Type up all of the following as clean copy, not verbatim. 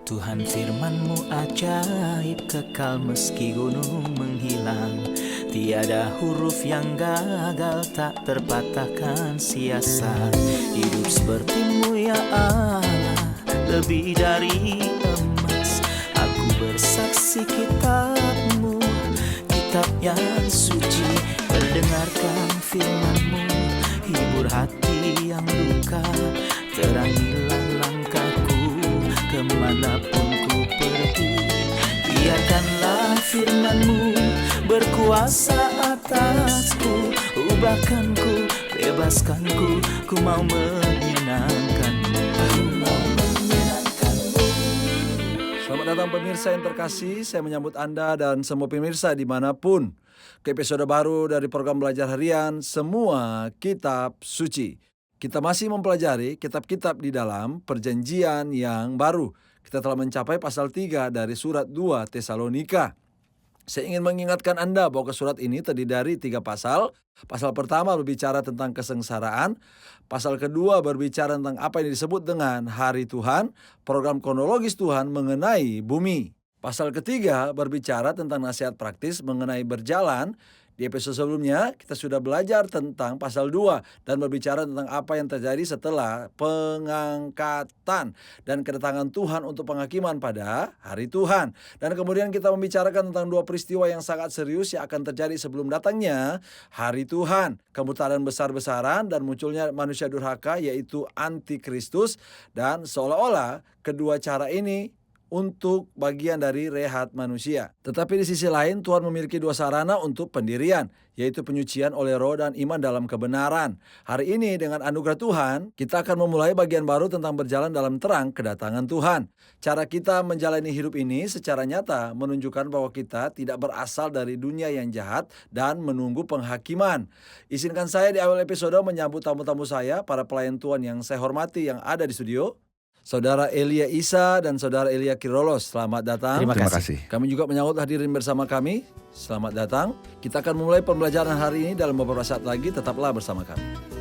Tuhan firman-Mu ajaib, kekal meski gunung menghilang. Tiada huruf yang gagal, tak terpatahkan siasat. Hidup seperti-Mu ya Allah, lebih dari emas. Aku bersaksi kitab-Mu, kitab yang suci. Mendengarkan firman-Mu, hibur hati yang luka. Terangilah langkahku kemanapun ku pergi. Biarkanlah firman-Mu berkuasa atasku. Ubahkanku, bebaskanku, ku mau menyenangkan-Mu. Selamat datang pemirsa yang terkasih, saya menyambut Anda dan semua pemirsa dimanapun ke episode baru dari program belajar harian Semua Kitab Suci. Kita masih mempelajari kitab-kitab di dalam perjanjian yang baru. Kita telah mencapai pasal 3 dari surat 2 Tesalonika. Saya ingin mengingatkan Anda bahwa surat ini terdiri dari 3 pasal. Pasal pertama berbicara tentang kesengsaraan. Pasal kedua berbicara tentang apa yang disebut dengan hari Tuhan, program kronologis Tuhan mengenai bumi. Pasal ketiga berbicara tentang nasihat praktis mengenai berjalan. Di episode sebelumnya kita sudah belajar tentang pasal 2 dan berbicara tentang apa yang terjadi setelah pengangkatan dan kedatangan Tuhan untuk penghakiman pada hari Tuhan. Dan kemudian kita membicarakan tentang 2 peristiwa yang sangat serius yang akan terjadi sebelum datangnya hari Tuhan. Kemurtadan besar-besaran dan munculnya manusia durhaka yaitu antikristus, dan seolah-olah kedua cara ini untuk bagian dari rehat manusia. Tetapi di sisi lain Tuhan memiliki 2 sarana untuk pendirian, yaitu penyucian oleh roh dan iman dalam kebenaran. Hari ini dengan anugerah Tuhan, kita akan memulai bagian baru tentang berjalan dalam terang kedatangan Tuhan. Cara kita menjalani hidup ini secara nyata menunjukkan bahwa kita tidak berasal dari dunia yang jahat dan menunggu penghakiman. Izinkan saya di awal episode menyambut tamu-tamu saya, para pelayan Tuhan yang saya hormati yang ada di studio. Saudara Elia Isa dan Saudara Elia Kirolos, selamat datang. Terima kasih. Kami juga menyambut hadirin bersama kami. Selamat datang. Kita akan memulai pembelajaran hari ini dalam beberapa saat lagi. Tetaplah bersama kami.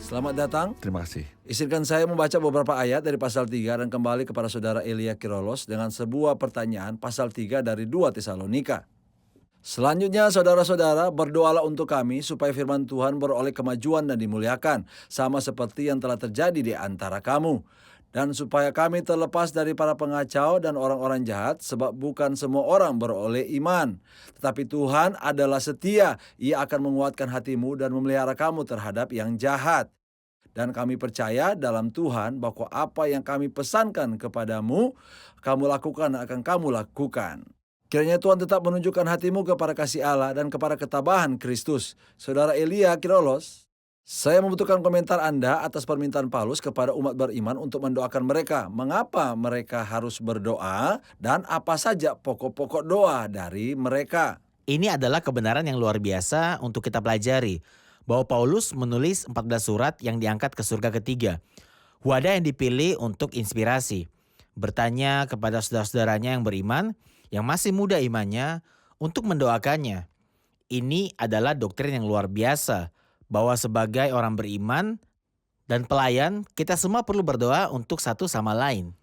Selamat datang. Terima kasih. Izinkan saya membaca beberapa ayat dari pasal 3 dan kembali kepada Saudara Elia Kirolos dengan sebuah pertanyaan pasal 3 dari 2 Tesalonika. Selanjutnya saudara-saudara, berdoalah untuk kami supaya firman Tuhan beroleh kemajuan dan dimuliakan, sama seperti yang telah terjadi di antara kamu. Dan supaya kami terlepas dari para pengacau dan orang-orang jahat, sebab bukan semua orang beroleh iman. Tetapi Tuhan adalah setia, Ia akan menguatkan hatimu dan memelihara kamu terhadap yang jahat. Dan kami percaya dalam Tuhan bahwa apa yang kami pesankan kepadamu, kamu lakukan akan kamu lakukan. Kiranya Tuhan tetap menunjukkan hatimu kepada kasih Allah dan kepada ketabahan Kristus. Saudara Elia Kirolos, saya membutuhkan komentar Anda atas permintaan Paulus kepada umat beriman untuk mendoakan mereka. Mengapa mereka harus berdoa dan apa saja pokok-pokok doa dari mereka? Ini adalah kebenaran yang luar biasa untuk kita pelajari, bahwa Paulus menulis 14 surat yang diangkat ke surga ketiga. Wadah yang dipilih untuk inspirasi. Bertanya kepada saudara-saudaranya yang beriman, yang masih muda imannya, untuk mendoakannya. Ini adalah doktrin yang luar biasa, bahwa sebagai orang beriman dan pelayan, kita semua perlu berdoa untuk satu sama lain.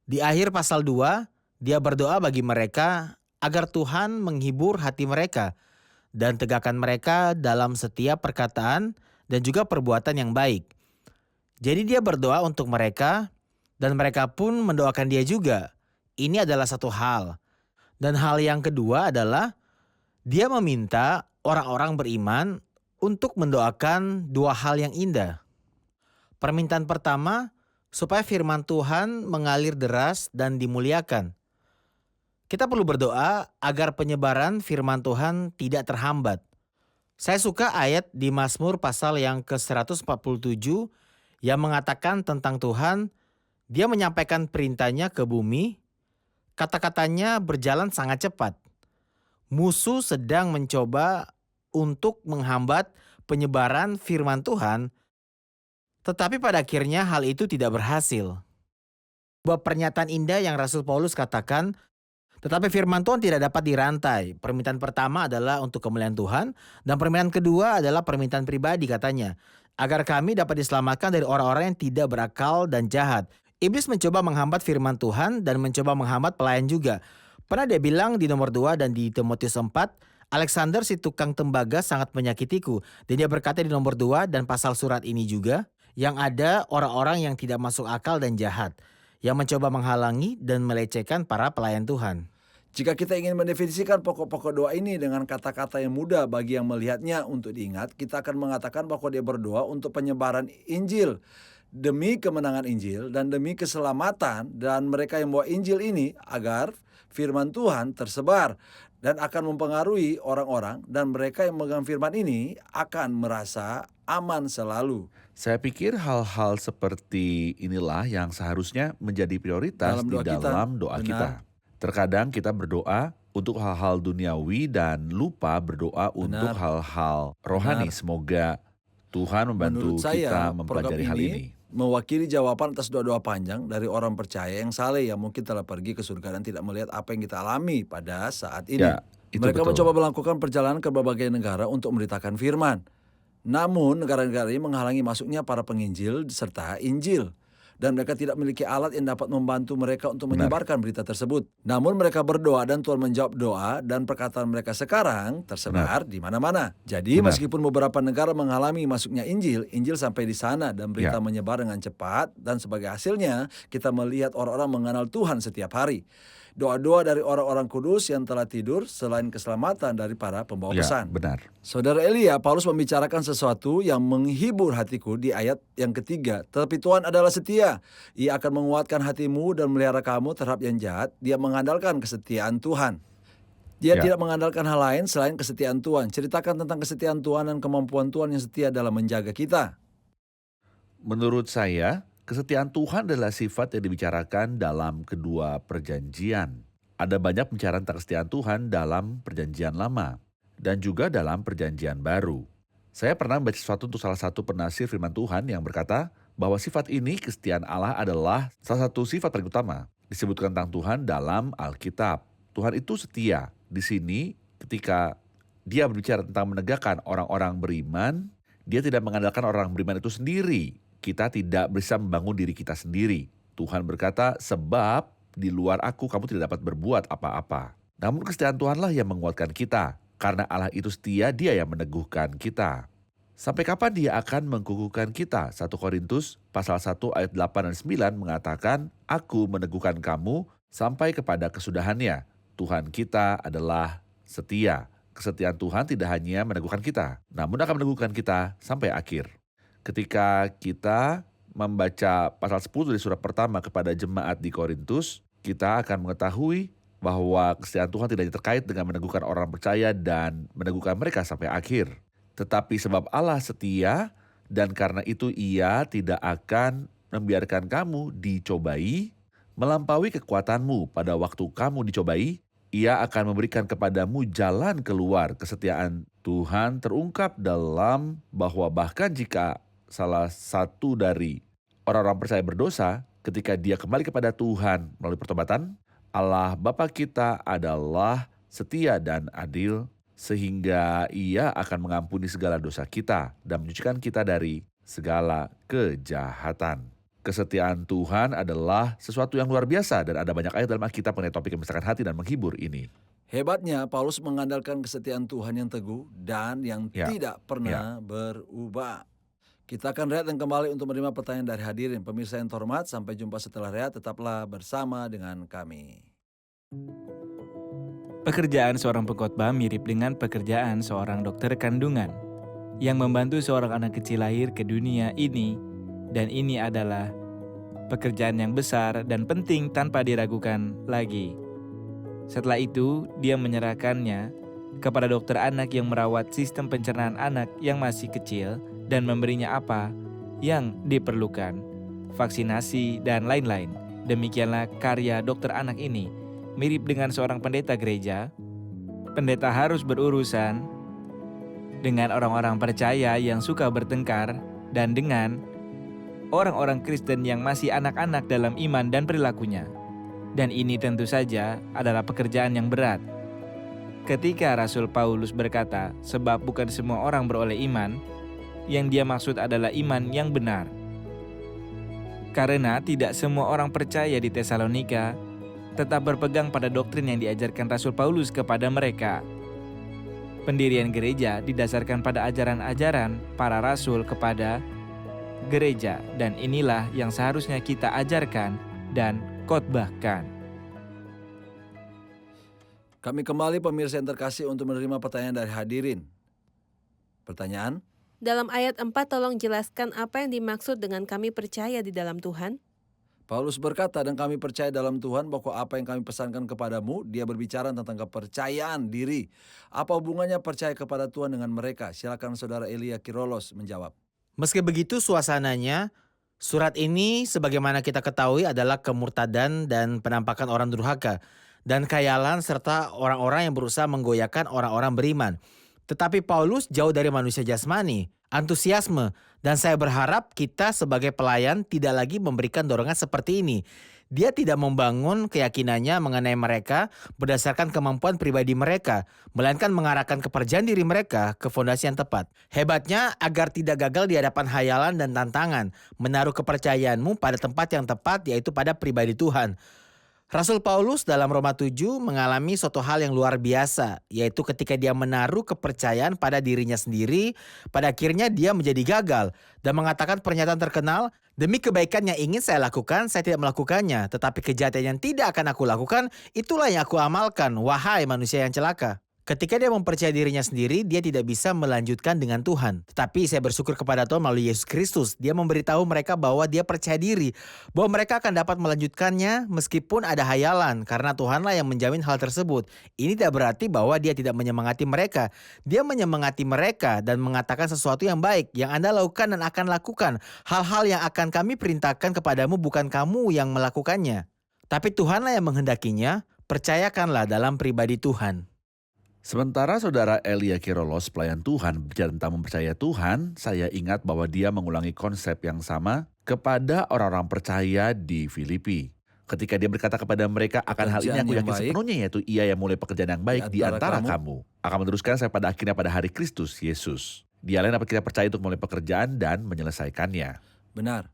Di akhir pasal 2, dia berdoa bagi mereka agar Tuhan menghibur hati mereka dan tegakkan mereka dalam setiap perkataan dan juga perbuatan yang baik. Jadi dia berdoa untuk mereka dan mereka pun mendoakan dia juga. Ini adalah satu hal. Dan hal yang kedua adalah dia meminta orang-orang beriman untuk mendoakan 2 hal yang indah. Permintaan pertama, supaya firman Tuhan mengalir deras dan dimuliakan. Kita perlu berdoa agar penyebaran firman Tuhan tidak terhambat. Saya suka ayat di Mazmur pasal yang ke-147 yang mengatakan tentang Tuhan, Dia menyampaikan perintahnya ke bumi, kata-katanya berjalan sangat cepat. Musuh sedang mencoba untuk menghambat penyebaran firman Tuhan, tetapi pada akhirnya hal itu tidak berhasil. Sebuah pernyataan indah yang Rasul Paulus katakan, tetapi firman Tuhan tidak dapat dirantai. Permintaan pertama adalah untuk kemuliaan Tuhan, dan permintaan kedua adalah permintaan pribadi katanya, agar kami dapat diselamatkan dari orang-orang yang tidak berakal dan jahat. Iblis mencoba menghambat firman Tuhan dan mencoba menghambat pelayan juga. Pernah dia bilang di nomor 2 dan di Timotius 4, Alexander si tukang tembaga sangat menyakitiku. Dan dia berkata di nomor 2 dan pasal surat ini juga, yang ada orang-orang yang tidak masuk akal dan jahat, yang mencoba menghalangi dan melecehkan para pelayan Tuhan. Jika kita ingin mendefinisikan pokok-pokok doa ini dengan kata-kata yang mudah bagi yang melihatnya untuk diingat, kita akan mengatakan bahwa dia berdoa untuk penyebaran Injil, demi kemenangan Injil dan demi keselamatan dan mereka yang bawa Injil ini agar firman Tuhan tersebar dan akan mempengaruhi orang-orang, dan mereka yang memegang firman ini akan merasa aman selalu. Saya pikir hal-hal seperti inilah yang seharusnya menjadi prioritas Dalam doa di kita, dalam doa benar. kita. Terkadang kita berdoa untuk hal-hal duniawi dan lupa berdoa untuk hal-hal rohani. Benar. Semoga Tuhan membantu Menurut saya, kita mempelajari hal ini. mewakili jawaban atas doa-doa panjang dari orang percaya yang saleh yang mungkin telah pergi ke surga dan tidak melihat apa yang kita alami pada saat ini. Ya, itu Mereka betul. mencoba melakukan perjalanan ke berbagai negara untuk memberitakan firman. Namun negara-negara ini menghalangi masuknya para penginjil serta Injil. Dan mereka tidak memiliki alat yang dapat membantu mereka untuk Benar. menyebarkan berita tersebut. Namun mereka berdoa dan Tuhan menjawab doa, dan perkataan mereka sekarang tersebar di mana-mana. Jadi Benar. meskipun beberapa negara mengalami masuknya Injil, Injil sampai di sana dan berita menyebar dengan cepat, dan sebagai hasilnya kita melihat orang-orang mengenal Tuhan setiap hari. Doa-doa dari orang-orang kudus yang telah tidur selain keselamatan dari para pembawa Ya, pesan. benar. Saudara Elia, Paulus membicarakan sesuatu yang menghibur hatiku di ayat yang ketiga. Tetapi Tuhan adalah setia. Ia akan menguatkan hatimu dan melihara kamu terhadap yang jahat. Dia mengandalkan kesetiaan Tuhan. Dia Ya. tidak mengandalkan hal lain selain kesetiaan Tuhan. Ceritakan tentang kesetiaan Tuhan dan kemampuan Tuhan yang setia dalam menjaga kita. Menurut saya, kesetiaan Tuhan adalah sifat yang dibicarakan dalam kedua perjanjian. Ada banyak pembicaraan tentang kesetiaan Tuhan dalam perjanjian lama dan juga dalam perjanjian baru. Saya pernah membaca sesuatu untuk salah satu penafsir firman Tuhan yang berkata bahwa sifat ini, kesetiaan Allah, adalah salah satu sifat paling utama disebutkan tentang Tuhan dalam Alkitab. Tuhan itu setia. Di sini ketika dia berbicara tentang menegakkan orang-orang beriman, dia tidak mengandalkan orang beriman itu sendiri. Kita tidak bisa membangun diri kita sendiri. Tuhan berkata, sebab di luar aku kamu tidak dapat berbuat apa-apa. Namun kesetiaan Tuhanlah yang menguatkan kita. Karena Allah itu setia, dia yang meneguhkan kita. Sampai kapan dia akan mengkukuhkan kita? 1 Korintus pasal 1 ayat 8 dan 9 mengatakan, aku meneguhkan kamu sampai kepada kesudahannya. Tuhan kita adalah setia. Kesetiaan Tuhan tidak hanya meneguhkan kita, namun akan meneguhkan kita sampai akhir. Ketika kita membaca pasal 10 dari surat pertama kepada jemaat di Korintus, kita akan mengetahui bahwa kesetiaan Tuhan tidak hanya terkait dengan meneguhkan orang percaya dan meneguhkan mereka sampai akhir. Tetapi sebab Allah setia dan karena itu Ia tidak akan membiarkan kamu dicobai melampaui kekuatanmu. Pada waktu kamu dicobai, Ia akan memberikan kepadamu jalan keluar. Kesetiaan Tuhan terungkap dalam bahwa bahkan jika salah satu dari orang-orang percaya berdosa, ketika dia kembali kepada Tuhan melalui pertobatan, Allah Bapa kita adalah setia dan adil, sehingga Ia akan mengampuni segala dosa kita dan menyucikan kita dari segala kejahatan. Kesetiaan Tuhan adalah sesuatu yang luar biasa dan ada banyak ayat dalam Alkitab mengenai topik yang membesarkan hati dan menghibur ini. Hebatnya, Paulus mengandalkan kesetiaan Tuhan yang teguh dan yang Ya. tidak pernah berubah. Kita akan rehat dan kembali untuk menerima pertanyaan dari hadirin. Pemirsa yang terhormat, sampai jumpa setelah rehat. Tetaplah bersama dengan kami. Pekerjaan seorang pengkhotbah mirip dengan pekerjaan seorang dokter kandungan yang membantu seorang anak kecil lahir ke dunia ini, dan ini adalah pekerjaan yang besar dan penting tanpa diragukan lagi. Setelah itu, dia menyerahkannya kepada dokter anak yang merawat sistem pencernaan anak yang masih kecil dan memberinya apa yang diperlukan, vaksinasi, dan lain-lain. Demikianlah karya dokter anak ini. Mirip dengan seorang pendeta gereja, pendeta harus berurusan dengan orang-orang percaya yang suka bertengkar dan dengan orang-orang Kristen yang masih anak-anak dalam iman dan perilakunya. Dan ini tentu saja adalah pekerjaan yang berat. Ketika Rasul Paulus berkata, sebab bukan semua orang beroleh iman, yang dia maksud adalah iman yang benar. Karena tidak semua orang percaya di Tesalonika tetap berpegang pada doktrin yang diajarkan Rasul Paulus kepada mereka. Pendirian gereja didasarkan pada ajaran-ajaran para rasul kepada gereja, dan inilah yang seharusnya kita ajarkan dan khotbahkan. Kami kembali pemirsa yang terkasih untuk menerima pertanyaan dari hadirin. Pertanyaan? Dalam ayat 4 tolong jelaskan apa yang dimaksud dengan kami percaya di dalam Tuhan. Paulus berkata, dan kami percaya dalam Tuhan bahwa apa yang kami pesankan kepadamu, dia berbicara tentang kepercayaan diri. Apa hubungannya percaya kepada Tuhan dengan mereka? Silakan saudara Elia Kirolos menjawab. Meski begitu suasananya, surat ini sebagaimana kita ketahui adalah kemurtadan dan penampakan orang durhaka dan khayalan serta orang-orang yang berusaha menggoyahkan orang-orang beriman. Tetapi Paulus jauh dari manusia jasmani, antusiasme, dan saya berharap kita sebagai pelayan tidak lagi memberikan dorongan seperti ini. Dia tidak membangun keyakinannya mengenai mereka berdasarkan kemampuan pribadi mereka, melainkan mengarahkan kepercayaan diri mereka ke fondasi yang tepat. Hebatnya agar tidak gagal di hadapan hayalan dan tantangan, menaruh kepercayaanmu pada tempat yang tepat, yaitu pada pribadi Tuhan. Rasul Paulus dalam Roma 7 mengalami suatu hal yang luar biasa, yaitu ketika dia menaruh kepercayaan pada dirinya sendiri, pada akhirnya dia menjadi gagal dan mengatakan pernyataan terkenal, demi kebaikan yang ingin saya lakukan, saya tidak melakukannya, tetapi kejahatan yang tidak akan aku lakukan, itulah yang aku amalkan, wahai manusia yang celaka. Ketika dia mempercayai dirinya sendiri, dia tidak bisa melanjutkan dengan Tuhan. Tetapi saya bersyukur kepada Tuhan melalui Yesus Kristus. Dia memberitahu mereka bahwa dia percaya diri, bahwa mereka akan dapat melanjutkannya meskipun ada hayalan, karena Tuhanlah yang menjamin hal tersebut. Ini tidak berarti bahwa dia tidak menyemangati mereka. Dia menyemangati mereka dan mengatakan sesuatu yang baik, yang Anda lakukan dan akan lakukan. Hal-hal yang akan kami perintahkan kepadamu bukan kamu yang melakukannya. Tapi Tuhanlah yang menghendakinya, percayakanlah dalam pribadi Tuhan. Sementara saudara Elia Kirolos, pelayan Tuhan, bicara tentang mempercaya Tuhan, saya ingat bahwa dia mengulangi konsep yang sama kepada orang-orang percaya di Filipi. Ketika dia berkata kepada mereka, akan hal ini aku yakin sepenuhnya, yaitu ia yang mulai pekerjaan yang baik di antara kamu akan meneruskan saya pada akhirnya pada hari Kristus Yesus. Dialah yang dapat kita percaya untuk mulai pekerjaan dan menyelesaikannya. Benar.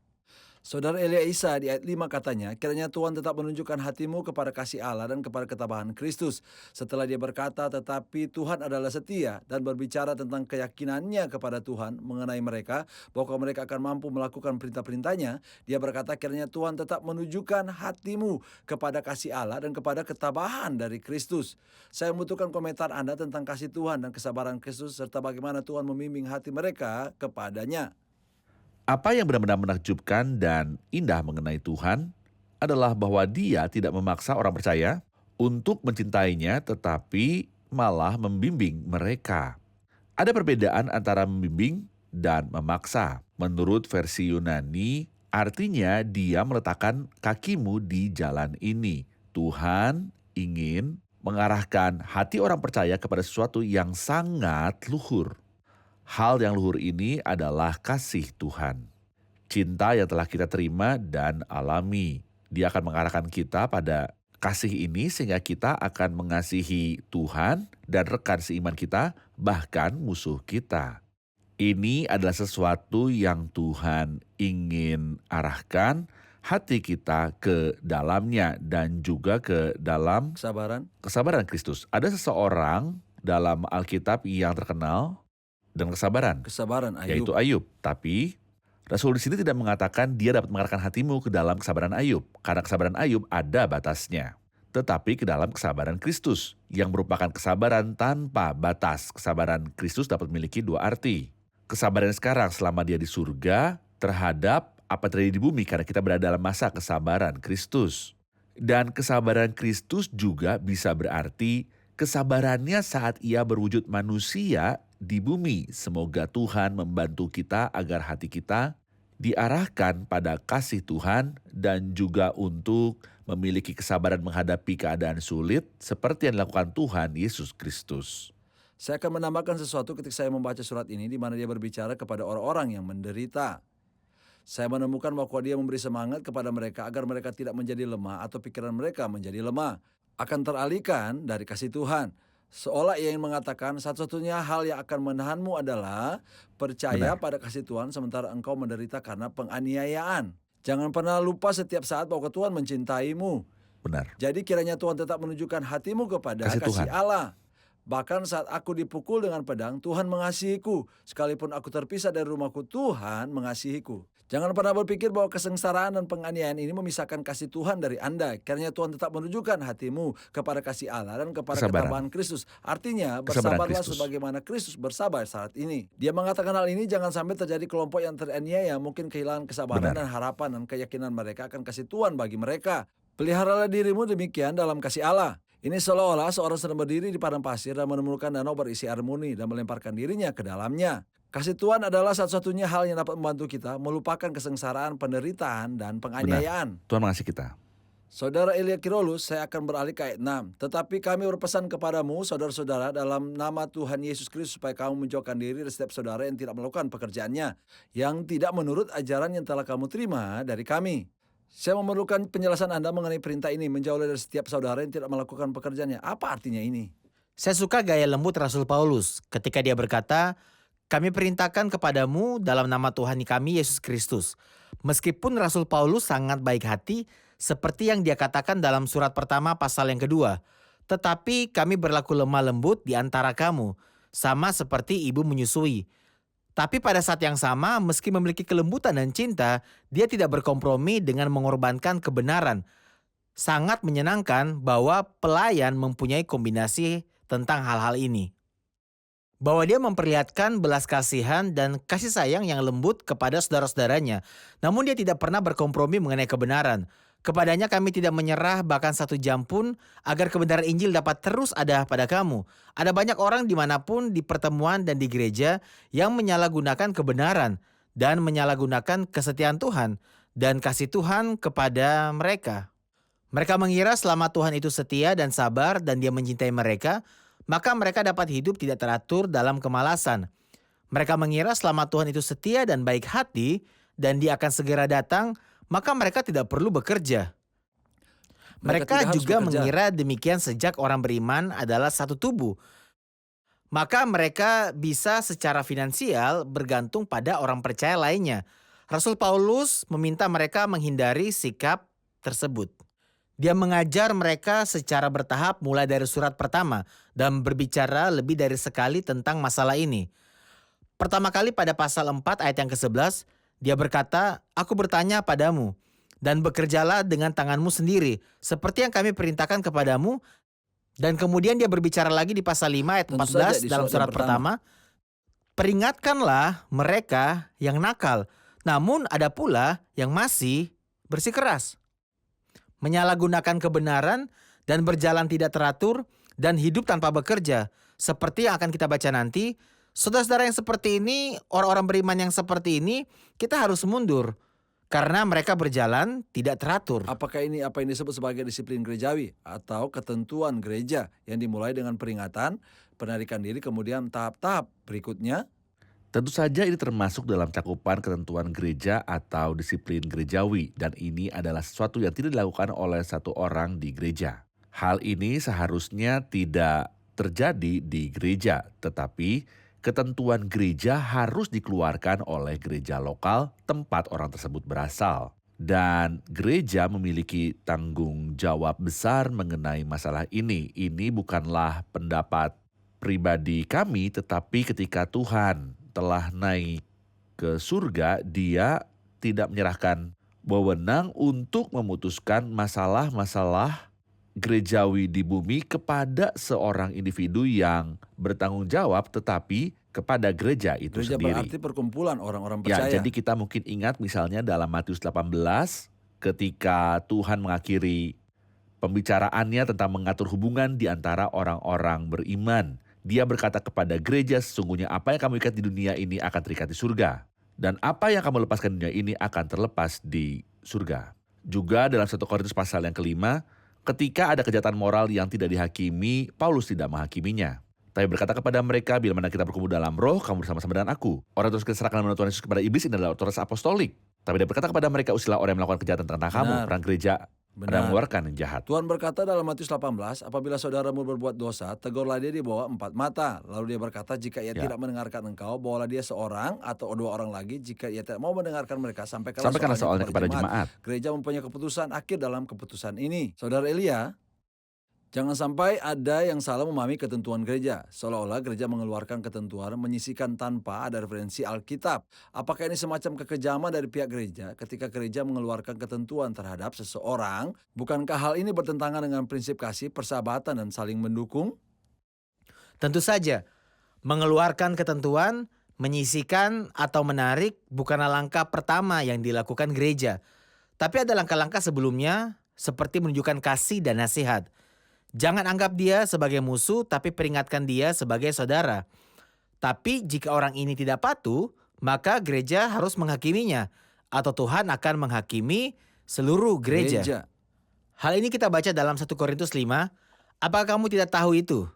Saudara Elia Isa di ayat 5 katanya, kiranya Tuhan tetap menunjukkan hatimu kepada kasih Allah dan kepada ketabahan Kristus. Setelah dia berkata, tetapi Tuhan adalah setia dan berbicara tentang keyakinannya kepada Tuhan mengenai mereka, bahwa mereka akan mampu melakukan perintah-perintahnya, dia berkata, kiranya Tuhan tetap menunjukkan hatimu kepada kasih Allah dan kepada ketabahan dari Kristus. Saya membutuhkan komentar Anda tentang kasih Tuhan dan kesabaran Kristus, serta bagaimana Tuhan membimbing hati mereka kepadanya. Apa yang benar-benar menakjubkan dan indah mengenai Tuhan adalah bahwa Dia tidak memaksa orang percaya untuk mencintainya, tetapi malah membimbing mereka. Ada perbedaan antara membimbing dan memaksa. Menurut versi Yunani, artinya Dia meletakkan kakimu di jalan ini. Tuhan ingin mengarahkan hati orang percaya kepada sesuatu yang sangat luhur. Hal yang luhur ini adalah kasih Tuhan. Cinta yang telah kita terima dan alami. Dia akan mengarahkan kita pada kasih ini sehingga kita akan mengasihi Tuhan dan rekan seiman kita, bahkan musuh kita. Ini adalah sesuatu yang Tuhan ingin arahkan hati kita ke dalamnya dan juga ke dalam kesabaran Kristus. Ada seseorang dalam Alkitab yang terkenal dan kesabaran Ayub. Yaitu Ayub. Tapi Rasul di sini tidak mengatakan dia dapat mengarahkan hatimu ke dalam kesabaran Ayub, karena kesabaran Ayub ada batasnya. Tetapi ke dalam kesabaran Kristus, yang merupakan kesabaran tanpa batas. Kesabaran Kristus dapat memiliki dua arti. Kesabaran sekarang selama dia di surga terhadap apa yang terjadi di bumi, karena kita berada dalam masa kesabaran Kristus. Dan kesabaran Kristus juga bisa berarti kesabarannya saat ia berwujud manusia di bumi. Semoga Tuhan membantu kita agar hati kita diarahkan pada kasih Tuhan dan juga untuk memiliki kesabaran menghadapi keadaan sulit seperti yang dilakukan Tuhan Yesus Kristus. Saya akan menambahkan sesuatu ketika saya membaca surat ini di mana dia berbicara kepada orang-orang yang menderita. Saya menemukan bahwa dia memberi semangat kepada mereka agar mereka tidak menjadi lemah atau pikiran mereka menjadi lemah, akan teralihkan dari kasih Tuhan. Seolah ia ingin mengatakan satu-satunya hal yang akan menahanmu adalah percaya pada kasih Tuhan sementara engkau menderita karena penganiayaan. Jangan pernah lupa setiap saat bahwa Tuhan mencintaimu. Benar. Jadi kiranya Tuhan tetap menunjukkan hatimu kepada Kasih kasih Tuhan. Allah. Bahkan saat aku dipukul dengan pedang, Tuhan mengasihiku. Sekalipun aku terpisah dari rumahku, Tuhan mengasihiku. Jangan pernah berpikir bahwa kesengsaraan dan penganiayaan ini memisahkan kasih Tuhan dari Anda. Kiranya Tuhan tetap menunjukkan hatimu kepada kasih Allah dan kepada Kesabaran. ketabahan Kristus. Artinya, Kesabaran bersabarlah Kristus. sebagaimana Kristus bersabar saat ini. Dia mengatakan hal ini jangan sampai terjadi kelompok yang teraniaya, mungkin kehilangan kesabaran dan harapan dan keyakinan mereka akan kasih Tuhan bagi mereka. Peliharalah dirimu demikian dalam kasih Allah. Ini seolah-olah seorang sedang berdiri di padang pasir dan menemukan danau berisi air murni dan melemparkan dirinya ke dalamnya. Kasih Tuhan adalah satu-satunya hal yang dapat membantu kita melupakan kesengsaraan, penderitaan, dan penganiayaan. Tuhan mengasihi kita. Saudara Elia Kirolus, saya akan beralih ke ayat 6. Tetapi kami berpesan kepadamu, saudara-saudara, dalam nama Tuhan Yesus Kristus, supaya kamu menjauhkan diri dari setiap saudara yang tidak melakukan pekerjaannya, yang tidak menurut ajaran yang telah kamu terima dari kami. Saya memerlukan penjelasan Anda mengenai perintah ini, menjauh dari setiap saudara yang tidak melakukan pekerjaannya. Apa artinya ini? Saya suka gaya lembut Rasul Paulus ketika dia berkata, kami perintahkan kepadamu dalam nama Tuhan kami Yesus Kristus. Meskipun Rasul Paulus sangat baik hati, seperti yang dia katakan dalam surat pertama pasal yang kedua. Tetapi kami berlaku lemah lembut di antara kamu, sama seperti ibu menyusui. Tapi pada saat yang sama, meski memiliki kelembutan dan cinta, dia tidak berkompromi dengan mengorbankan kebenaran. Sangat menyenangkan bahwa pelayan mempunyai kombinasi tentang hal-hal ini. Bahwa dia memperlihatkan belas kasihan dan kasih sayang yang lembut kepada saudara-saudaranya. Namun dia tidak pernah berkompromi mengenai kebenaran. Kepadanya kami tidak menyerah bahkan 1 jam pun agar kebenaran Injil dapat terus ada pada kamu. Ada banyak orang dimanapun di pertemuan dan di gereja yang menyalahgunakan kebenaran dan menyalahgunakan kesetiaan Tuhan dan kasih Tuhan kepada mereka. Mereka mengira selama Tuhan itu setia dan sabar dan dia mencintai mereka, maka mereka dapat hidup tidak teratur dalam kemalasan. Mereka mengira selama Tuhan itu setia dan baik hati dan dia akan segera datang, maka mereka tidak perlu bekerja. Mereka juga mengira demikian sejak orang beriman adalah satu tubuh. Maka mereka bisa secara finansial bergantung pada orang percaya lainnya. Rasul Paulus meminta mereka menghindari sikap tersebut. Dia mengajar mereka secara bertahap mulai dari surat pertama dan berbicara lebih dari sekali tentang masalah ini. Pertama kali pada pasal 4 ayat yang ke-11, dia berkata, "Aku bertanya padamu, dan bekerjalah dengan tanganmu sendiri, seperti yang kami perintahkan kepadamu." Dan kemudian dia berbicara lagi di pasal 5 ayat 14 dalam surat pertama, "Peringatkanlah mereka yang nakal, namun ada pula yang masih bersikeras. Menyalahgunakan kebenaran dan berjalan tidak teratur dan hidup tanpa bekerja. Seperti yang akan kita baca nanti, saudara-saudara yang seperti ini, orang-orang beriman yang seperti ini, kita harus mundur. Karena mereka berjalan tidak teratur." Apakah ini apa yang disebut sebagai disiplin gerejawi atau ketentuan gereja yang dimulai dengan peringatan, penarikan diri, kemudian tahap-tahap berikutnya? Tentu saja ini termasuk dalam cakupan ketentuan gereja atau disiplin gerejawi, dan ini adalah sesuatu yang tidak dilakukan oleh satu orang di gereja. Hal ini seharusnya tidak terjadi di gereja, tetapi ketentuan gereja harus dikeluarkan oleh gereja lokal tempat orang tersebut berasal. Dan gereja memiliki tanggung jawab besar mengenai masalah ini. Ini bukanlah pendapat pribadi kami, tetapi ketika Tuhan telah naik ke surga, dia tidak menyerahkan wewenang untuk memutuskan masalah-masalah gerejawi di bumi kepada seorang individu yang bertanggung jawab, tetapi kepada gereja itu Gereja sendiri. berarti perkumpulan orang-orang Ya, percaya. jadi kita mungkin ingat misalnya dalam Matius 18 ketika Tuhan mengakhiri pembicaraannya tentang mengatur hubungan di antara orang-orang beriman. Dia berkata kepada gereja, sesungguhnya apa yang kamu ikat di dunia ini akan terikat di surga. Dan apa yang kamu lepaskan di dunia ini akan terlepas di surga. Juga dalam 1 Korintus pasal yang kelima, ketika ada kejahatan moral yang tidak dihakimi, Paulus tidak menghakiminya. Tapi berkata kepada mereka, bila mana kita berkumpul dalam roh, kamu bersama-sama dengan aku. Orang terus diserahkan dalam nama Tuhan Yesus kepada iblis ini adalah otoritas apostolik. Tapi dia berkata kepada mereka, usilah orang yang melakukan kejahatan tentang kamu. Benar. Perang gereja ada yang mengeluarkan yang jahat. Tuhan berkata dalam Matius 18, apabila saudaramu berbuat dosa, tegurlah dia di bawah 4 mata. Lalu dia berkata, jika ia tidak mendengarkan engkau, bawalah dia seorang atau 2 orang lagi. Jika ia tidak mau mendengarkan mereka, sampaikanlah soalnya kepada jemaat. Gereja mempunyai keputusan akhir dalam keputusan ini. Saudara Elia, jangan sampai ada yang salah memahami ketentuan gereja. Seolah-olah gereja mengeluarkan ketentuan, menyisihkan tanpa ada referensi Alkitab. Apakah ini semacam kekejaman dari pihak gereja ketika gereja mengeluarkan ketentuan terhadap seseorang? Bukankah hal ini bertentangan dengan prinsip kasih, persahabatan, dan saling mendukung? Tentu saja, mengeluarkan ketentuan, menyisihkan atau menarik bukanlah langkah pertama yang dilakukan gereja. Tapi ada langkah-langkah sebelumnya seperti menunjukkan kasih dan nasihat. Jangan anggap dia sebagai musuh, tapi peringatkan dia sebagai saudara. Tapi jika orang ini tidak patuh, maka gereja harus menghakiminya, atau Tuhan akan menghakimi seluruh gereja. Hal ini kita baca dalam 1 Korintus 5. Apakah kamu tidak tahu itu?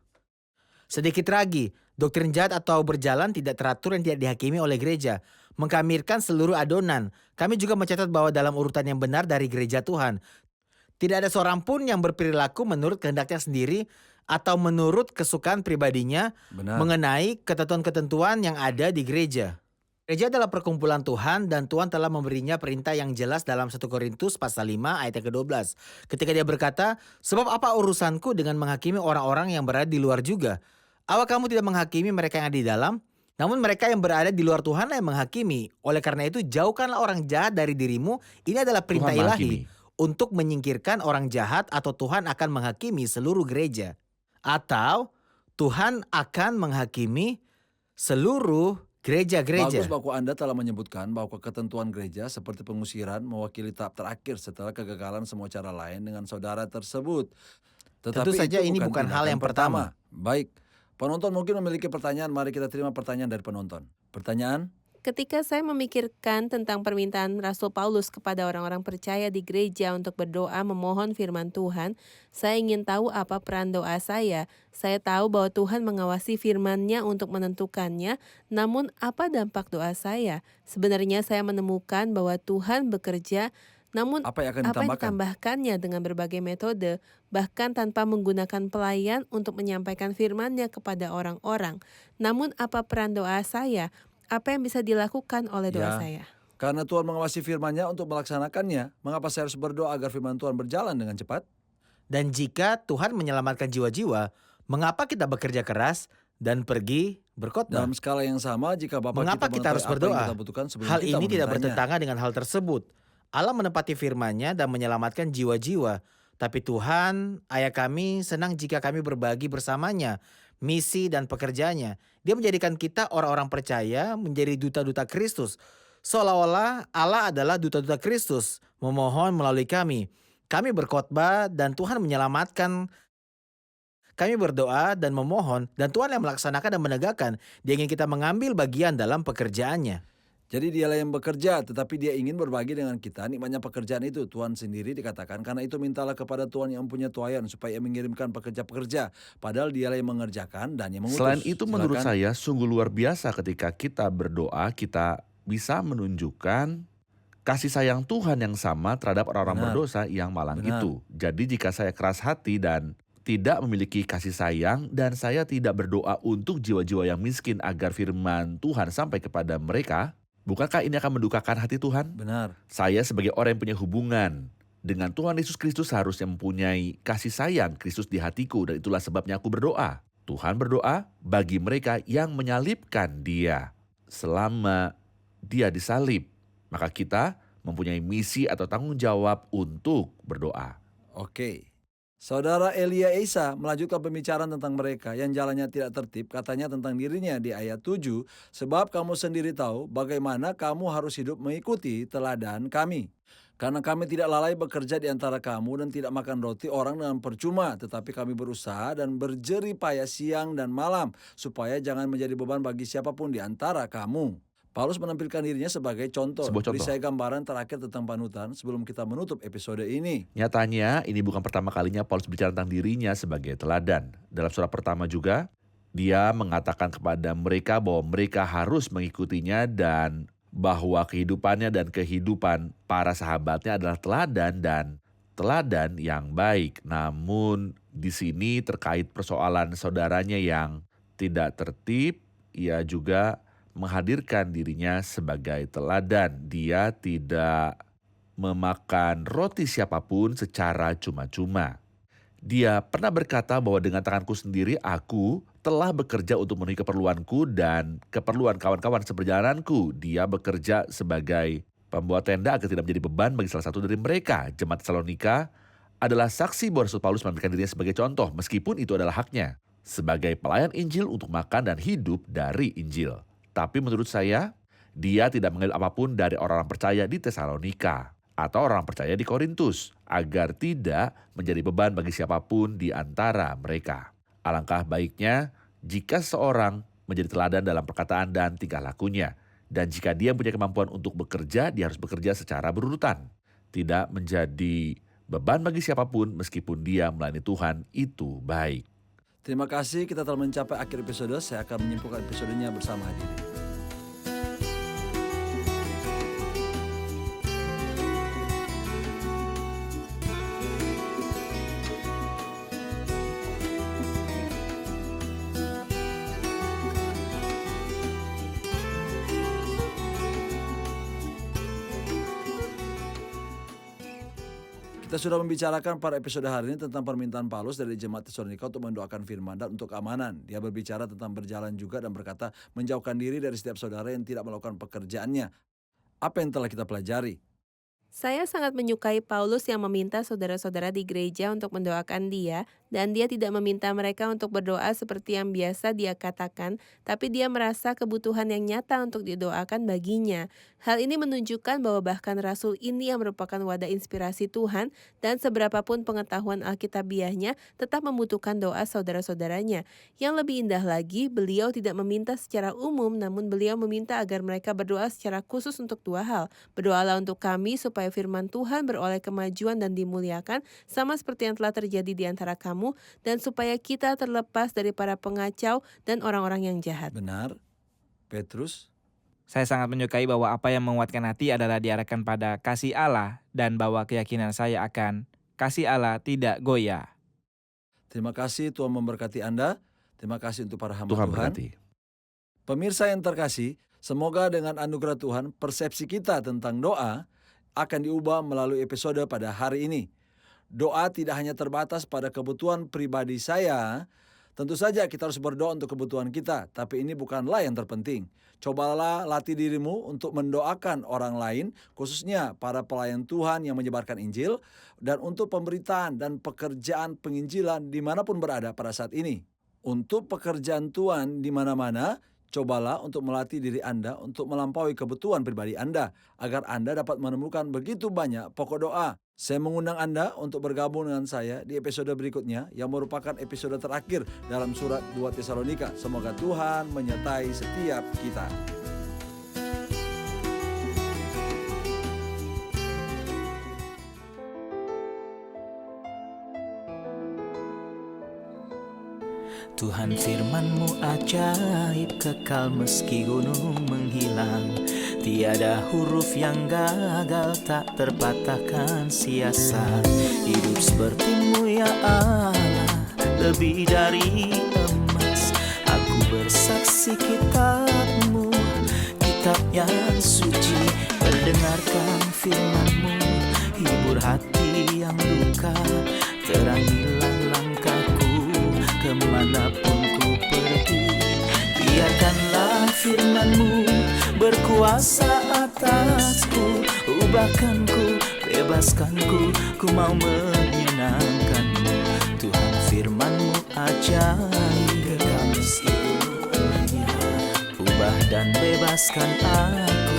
Sedikit lagi, doktrin jahat atau berjalan tidak teratur yang tidak dihakimi oleh gereja, mengkamirkan seluruh adonan. Kami juga mencatat bahwa dalam urutan yang benar dari gereja Tuhan, tidak ada seorang pun yang berperilaku menurut kehendaknya sendiri atau menurut kesukaan pribadinya mengenai ketentuan-ketentuan yang ada di gereja. Gereja adalah perkumpulan Tuhan dan Tuhan telah memberinya perintah yang jelas dalam 1 Korintus pasal 5 ayat yang ke-12. Ketika dia berkata, sebab apa urusanku dengan menghakimi orang-orang yang berada di luar juga? Awak kamu tidak menghakimi mereka yang ada di dalam? Namun mereka yang berada di luar Tuhanlah yang menghakimi. Oleh karena itu jauhkanlah orang jahat dari dirimu. Ini adalah perintah ilahi. Untuk menyingkirkan orang jahat atau Tuhan akan menghakimi seluruh gereja. Atau Tuhan akan menghakimi seluruh gereja-gereja. Bagus bahwa Anda telah menyebutkan bahwa ketentuan gereja seperti pengusiran mewakili tahap terakhir setelah kegagalan semua cara lain dengan saudara tersebut. Tetapi tentu saja ini bukan hal yang pertama. Baik, penonton mungkin memiliki pertanyaan, mari kita terima pertanyaan dari penonton. Pertanyaan? Ketika saya memikirkan tentang permintaan Rasul Paulus kepada orang-orang percaya di gereja untuk berdoa memohon firman Tuhan, saya ingin tahu apa peran doa saya. Saya tahu bahwa Tuhan mengawasi firman-Nya untuk menentukannya, namun apa dampak doa saya? Sebenarnya saya menemukan bahwa Tuhan bekerja, namun apa yang ditambahkannya dengan berbagai metode, bahkan tanpa menggunakan pelayan untuk menyampaikan firman-Nya kepada orang-orang. Namun apa peran doa saya? Apa yang bisa dilakukan oleh doa saya? Karena Tuhan mengawasi firman-Nya untuk melaksanakannya, mengapa saya harus berdoa agar firman Tuhan berjalan dengan cepat? Dan jika Tuhan menyelamatkan jiwa-jiwa, mengapa kita bekerja keras dan pergi berkhotbah? Dalam skala yang sama, jika Bapak mengapa kita harus berdoa? Hal ini tidak bertentangan dengan hal tersebut. Allah menepati firman-Nya dan menyelamatkan jiwa-jiwa. Tapi Tuhan, Ayah kami, senang jika kami berbagi bersamanya misi dan pekerjaannya. Dia menjadikan kita orang-orang percaya menjadi duta-duta Kristus. Seolah-olah Allah adalah duta-duta Kristus memohon melalui kami. Kami berkhotbah dan Tuhan menyelamatkan. Kami berdoa dan memohon dan Tuhan yang melaksanakan dan menegakkan. Dia ingin kita mengambil bagian dalam pekerjaannya. Jadi dialah yang bekerja, tetapi dia ingin berbagi dengan kita nikmatnya pekerjaan itu. Tuhan sendiri dikatakan, karena itu mintalah kepada Tuhan yang mempunyai tuayan supaya ia mengirimkan pekerja-pekerja. Padahal dialah yang mengerjakan dan yang mengutus. Selain itu menurut saya sungguh luar biasa ketika kita berdoa, kita bisa menunjukkan kasih sayang Tuhan yang sama terhadap orang-orang berdosa yang malang itu. Jadi jika saya keras hati dan tidak memiliki kasih sayang dan saya tidak berdoa untuk jiwa-jiwa yang miskin agar firman Tuhan sampai kepada mereka, bukankah ini akan mendukakan hati Tuhan? Benar. Saya sebagai orang yang punya hubungan dengan Tuhan Yesus Kristus harusnya mempunyai kasih sayang Kristus di hatiku. Dan itulah sebabnya aku berdoa. Tuhan berdoa bagi mereka yang menyalibkan Dia. Selama Dia disalib, maka kita mempunyai misi atau tanggung jawab untuk berdoa. Oke. Saudara Elia Esa melanjutkan pembicaraan tentang mereka yang jalannya tidak tertib, katanya tentang dirinya di ayat 7, sebab kamu sendiri tahu bagaimana kamu harus hidup mengikuti teladan kami. Karena kami tidak lalai bekerja di antara kamu dan tidak makan roti orang dengan percuma, tetapi kami berusaha dan berjerih payah siang dan malam, supaya jangan menjadi beban bagi siapapun di antara kamu. Paulus menampilkan dirinya sebagai contoh. Sebuah Beri contoh. saya gambaran terakhir tentang panutan sebelum kita menutup episode ini. Nyatanya, ini bukan pertama kalinya Paulus bicara tentang dirinya sebagai teladan. Dalam surat pertama juga, dia mengatakan kepada mereka bahwa mereka harus mengikutinya dan bahwa kehidupannya dan kehidupan para sahabatnya adalah teladan dan teladan yang baik. Namun di sini terkait persoalan saudaranya yang tidak tertib, ia juga menghadirkan dirinya sebagai teladan. Dia tidak memakan roti siapapun secara cuma-cuma. Dia pernah berkata bahwa dengan tanganku sendiri aku telah bekerja untuk memenuhi keperluanku dan keperluan kawan-kawan seperjalananku. Dia bekerja sebagai pembuat tenda agar tidak menjadi beban bagi salah satu dari mereka. Jemaat Tesalonika adalah saksi bahwa Rasul Paulus menampilkan dirinya sebagai contoh, meskipun itu adalah haknya sebagai pelayan Injil untuk makan dan hidup dari Injil. Tapi menurut saya, dia tidak mengambil apapun dari orang-orang percaya di Tesalonika atau orang percaya di Korintus agar tidak menjadi beban bagi siapapun di antara mereka. Alangkah baiknya jika seorang menjadi teladan dalam perkataan dan tingkah lakunya. Dan jika dia punya kemampuan untuk bekerja, dia harus bekerja secara berurutan. Tidak menjadi beban bagi siapapun meskipun dia melayani Tuhan, itu baik. Terima kasih, kita telah mencapai akhir episode. Saya akan menyimpulkan episodenya bersama hadirin. Kita sudah membicarakan pada episode hari ini tentang permintaan Paulus dari jemaat Tesalonika untuk mendoakan firman dan untuk keamanan. Dia berbicara tentang berjalan juga dan berkata menjauhkan diri dari setiap saudara yang tidak melakukan pekerjaannya. Apa yang telah kita pelajari? Saya sangat menyukai Paulus yang meminta saudara-saudara di gereja untuk mendoakan dia, dan dia tidak meminta mereka untuk berdoa seperti yang biasa dia katakan, tapi dia merasa kebutuhan yang nyata untuk didoakan baginya. Hal ini menunjukkan bahwa bahkan Rasul ini yang merupakan wadah inspirasi Tuhan, dan seberapapun pengetahuan Alkitabiahnya tetap membutuhkan doa saudara-saudaranya. Yang lebih indah lagi, beliau tidak meminta secara umum, namun beliau meminta agar mereka berdoa secara khusus untuk dua hal. Berdoalah untuk kami supaya firman Tuhan beroleh kemajuan dan dimuliakan, sama seperti yang telah terjadi di antara kamu, dan supaya kita terlepas dari para pengacau dan orang-orang yang jahat. Benar, Petrus? Saya sangat menyukai bahwa apa yang menguatkan hati adalah diarahkan pada kasih Allah dan bahwa keyakinan saya akan kasih Allah tidak goyah. Terima kasih, Tuhan memberkati Anda. Terima kasih untuk para hamba Tuhan Tuhan. berkati. Pemirsa yang terkasih, semoga dengan anugerah Tuhan persepsi kita tentang doa akan diubah melalui episode pada hari ini. Doa tidak hanya terbatas pada kebutuhan pribadi saya. Tentu saja kita harus berdoa untuk kebutuhan kita, tapi ini bukanlah yang terpenting. Cobalah latih dirimu untuk mendoakan orang lain, khususnya para pelayan Tuhan yang menyebarkan Injil, dan untuk pemberitaan dan pekerjaan penginjilan dimanapun berada pada saat ini. Untuk pekerjaan Tuhan di mana-mana, cobalah untuk melatih diri Anda untuk melampaui kebutuhan pribadi Anda, agar Anda dapat menemukan begitu banyak pokok doa. Saya mengundang Anda untuk bergabung dengan saya di episode berikutnya yang merupakan episode terakhir dalam surat 2 Tesalonika. Semoga Tuhan menyertai setiap kita. Tuhan firman-Mu ajaib, kekal meski gunung menghilang. Tiada huruf yang gagal, tak terpatahkan siasat. Hidup seperti-Mu ya Allah, lebih dari emas. Aku bersaksi kitab-Mu, kitab yang suci. Mendengarkan firman-Mu, hibur hati yang luka. Terangilah langkahku kemanapun ku pergi. Biarkanlah firman-Mu berkuasa atasku. Ubahkanku, bebaskanku, ku mau menyenangkan-Mu. Tuhan firman-Mu ajaib, kekal meski gunung. Ubah dan bebaskan aku.